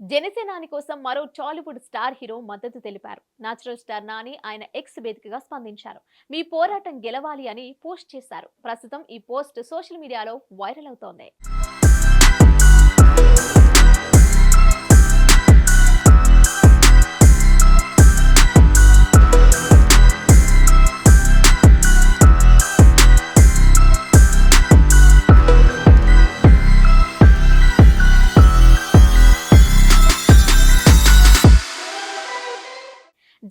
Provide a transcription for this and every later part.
జనసేనాని కోసం మరో టాలీవుడ్ స్టార్ హీరో మద్దతు తెలిపారు. నేచురల్ స్టార్ నాని ఆయన ఎక్స్ వేదికగా స్పందించారు. మీ పోరాటం గెలవాలి అని పోస్ట్ చేశారు. ప్రస్తుతం ఈ పోస్ట్ సోషల్ మీడియాలో వైరల్ అవుతోంది.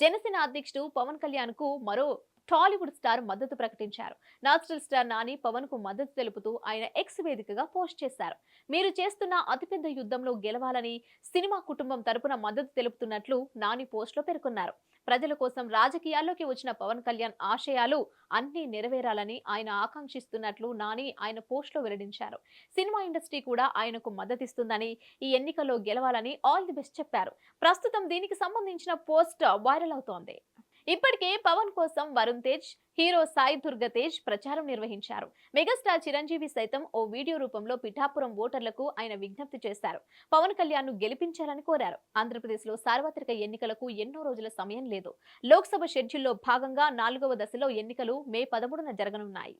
జనసేన అధ్యక్షుడు పవన్ కళ్యాణ్ కు మరో టాలీవుడ్ స్టార్ మద్దతు ప్రకటించారు. నేచురల్ స్టార్ నాని పవన్ కు మద్దతు తెలుపుతూ ఆయన ఎక్స్ వేదికగా పోస్ట్ చేశారు. మీరు చేస్తున్న అతిపెద్ద యుద్ధంలో గెలవాలని సినిమా కుటుంబం తరపున మద్దతు తెలుపుతున్నట్లు నాని పోస్ట్ లో పేర్కొన్నారు. ప్రజల కోసం రాజకీయాల్లోకి వచ్చిన పవన్ కళ్యాణ్ ఆశయాలు అన్ని నెరవేరాలని ఆయన ఆకాంక్షిస్తున్నట్లు నాని ఆయన పోస్ట్ లో వెల్లడించారు. సినిమా ఇండస్ట్రీ కూడా ఆయనకు మద్దతిస్తుందని, ఈ ఎన్నికల్లో గెలవాలని ఆల్ ది బెస్ట్ చెప్పారు. ప్రస్తుతం దీనికి సంబంధించిన పోస్ట్ వైరల్ అవుతోంది. ఇప్పటికే పవన్ కోసం వరుణ్ తేజ్, హీరో సాయి దుర్గ తేజ్ ప్రచారం నిర్వహించారు. మెగాస్టార్ చిరంజీవి సైతం ఓ వీడియో రూపంలో పిఠాపురం ఓటర్లకు ఆయన విజ్ఞప్తి చేశారు. పవన్ కళ్యాణ్ ను గెలిపించాలని కోరారు. ఆంధ్రప్రదేశ్ లో సార్వత్రిక ఎన్నికలకు ఎన్నో రోజుల సమయం లేదు. లోక్సభ షెడ్యూల్లో భాగంగా 4వ దశలో ఎన్నికలు మే 13న జరగనున్నాయి.